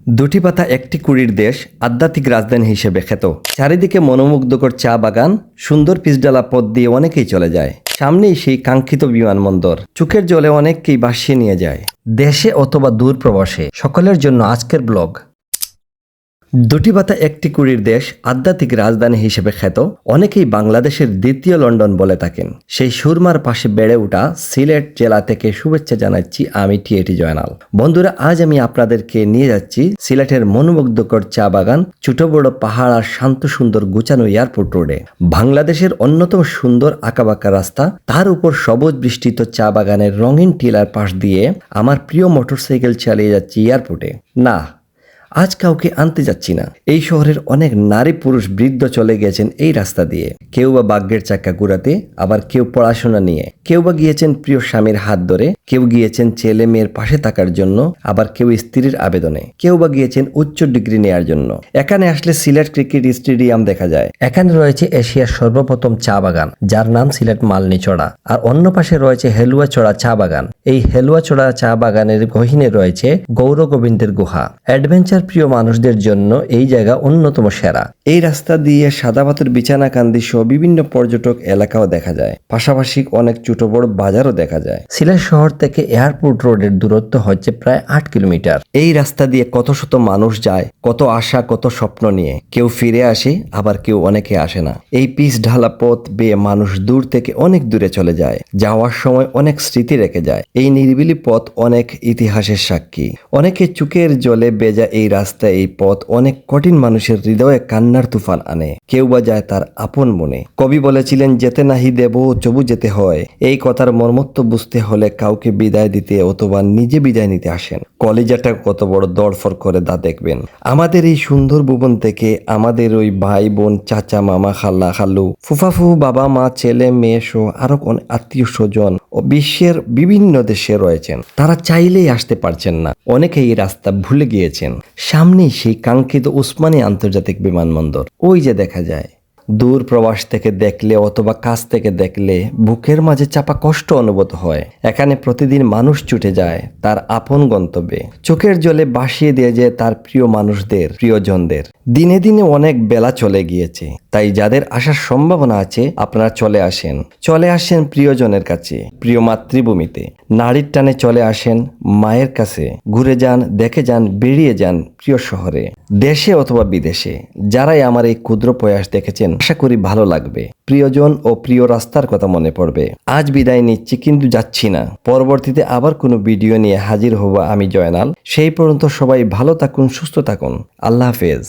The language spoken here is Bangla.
দুটি পাতা একটি কুড়ির দেশ, আধ্যাত্মিক রাজধানী হিসেবে খ্যাত। চারিদিকে মনোমুগ্ধকর চা বাগান, সুন্দর পিচঢালা পথ দিয়ে অনেকেই চলে যায়। সামনেই সেই কাঙ্ক্ষিত বিমানবন্দর, চোখের জলে অনেককেই ভাসিয়ে নিয়ে যায়। দেশে অথবা দূর প্রবাসে, সকলের জন্য আজকের ব্লগ। দুটি পাতা একটি কুড়ির দেশ, আধ্যাত্মিক রাজধানী হিসেবে খ্যাত। অনেকেই বাংলাদেশের দ্বিতীয় লন্ডন বলে থাকেন। সেই সুরমার পাশে বেড়ে ওঠা সিলেট জেলা থেকে শুভেচ্ছা জানাচ্ছি আমি টিএটি জয়নাল। বন্ধুরা, আজ আমি আপনাদেরকে নিয়ে যাচ্ছি সিলেটের মনোমুগ্ধকর চা বাগান, ছোট বড় পাহাড় আর শান্ত সুন্দর গুছানো এয়ারপোর্ট রোডে। বাংলাদেশের অন্যতম সুন্দর আঁকাবাঁকা রাস্তা, তার উপর সবুজ বৃষ্টিত চা বাগানের রঙিন টিলার পাশ দিয়ে আমার প্রিয় মোটরসাইকেল চালিয়ে যাচ্ছি এয়ারপোর্টে। না, আজ কাউকে আনতে যাচ্ছি না। এই শহরের অনেক নারী পুরুষ বৃদ্ধ চলে গেছেন এই রাস্তা দিয়ে। কেউ বা ভাগ্যের চাকা ঘুরাতে, আবার কেউ পড়াশোনা নিয়ে, কেউ বা গিয়েছেন প্রিয় স্বামীর হাত ধরে, কেউ গিয়েছেন ছেলে মেয়ের পাশে থাকার জন্য, আবার কেউ স্ত্রীর আবেদনে, কেউ বা গিয়েছেন উচ্চ ডিগ্রি নেয়ার জন্য। এখানে আসলে সিলেট ক্রিকেট স্টেডিয়াম দেখা যায়। এখানে রয়েছে এশিয়ার সর্বপ্রথম চা বাগান, যার নাম সিলেট মালনীচড়া। আর অন্য পাশে রয়েছে হেলুয়াচড়া চা বাগান। এই হেলুয়াচড়া চা বাগানের গহীনে রয়েছে গৌর গোবিন্দের গুহা। অ্যাডভেঞ্চার প্রিয় মানুষদের জন্য এই জায়গা অন্যতম সেরা। এই রাস্তা দিয়ে সাদাপাথর বিছানাকান্দি সহ বিভিন্ন পর্যটক এলাকাও দেখা যায়। পাশাপাশি অনেক ছোট বড় বাজারও দেখা যায়। সিলেট শহর থেকে এয়ারপোর্ট রোডের দূরত্ব হচ্ছে প্রায় 8 কিলোমিটার। এই রাস্তা দিয়ে কত শত মানুষ যায়, কত আশা, কত স্বপ্ন নিয়ে। কেউ ফিরে আসে, আবার কেউ অনেকে আসে না। এই পিচ ঢালা পথ বেয়ে মানুষ দূর থেকে অনেক দূরে চলে যায়। যাওয়ার সময় অনেক স্মৃতি রেখে যায়। এই নিরিবিলি পথ অনেক ইতিহাসের সাক্ষী। অনেকে চোখের জলে ভেজা এই রাস্তা, এই পথ অনেক কঠিন মানুষের হৃদয়ে কান্নার তুফান আনে। কেউ বা যায় তার আপন মনে। কবি বলেছিলেন, যেতে নাহি দেব তবু যেতে হয়। এই কথার মর্মত্ব বুঝতে হলে কাউকে বিদায় দিতে অথবা নিজে বিদায় নিতে আসেন। কলিজাটা কত বড় দরফর করে তা দেখবেন। আমাদের এই সুন্দর ভুবন থেকে আমাদের ওই ভাই বোন, চাচা, মামা, খালা, খালু, ফুফাফু, বাবা মা, ছেলে মেয়ে সহ আরো আত্মীয় স্বজন ও বিশ্বের বিভিন্ন দেশে রয়েছেন। তারা চাইলেই আসতে পারছেন না। অনেকে এই রাস্তা ভুলে গিয়েছেন। সামনেই সেই কাঙ্ক্ষিত ওসমানী আন্তর্জাতিক বিমানবন্দর ওই যে দেখা যায়। দূর প্রবাস থেকে দেখলে অথবা কাছ থেকে দেখলে বুকের মাঝে চাপা কষ্ট অনুভূত হয়। এখানে প্রতিদিন মানুষ ছুটে যায় তার আপন গন্তব্যে। চোখের জলে ভাসিয়ে দিয়ে যায় তার প্রিয় মানুষদের, প্রিয়জনদের। দিনে দিনে অনেক বেলা চলে গিয়েছে, তাই যাদের আসার সম্ভাবনা আছে আপনারা চলে আসেন প্রিয়জনের কাছে, প্রিয় মাতৃভূমিতে। নারীর টানে চলে আসেন মায়ের কাছে। ঘুরে যান, দেখে যান, বেরিয়ে যান প্রিয় শহরে, দেশে অথবা বিদেশে। যারাই আমার এই ক্ষুদ্র প্রয়াস দেখেছেন, আশা করি ভালো লাগবে। প্রিয়জন ও প্রিয় রাস্তার কথা মনে পড়বে। আজ বিদায় নিচ্ছি, কিন্তু যাচ্ছি না। পরবর্তীতে আবার কোনো ভিডিও নিয়ে হাজির হব আমি জয়নাল। সেই পর্যন্ত সবাই ভালো থাকুন, সুস্থ থাকুন। আল্লাহ হাফেজ।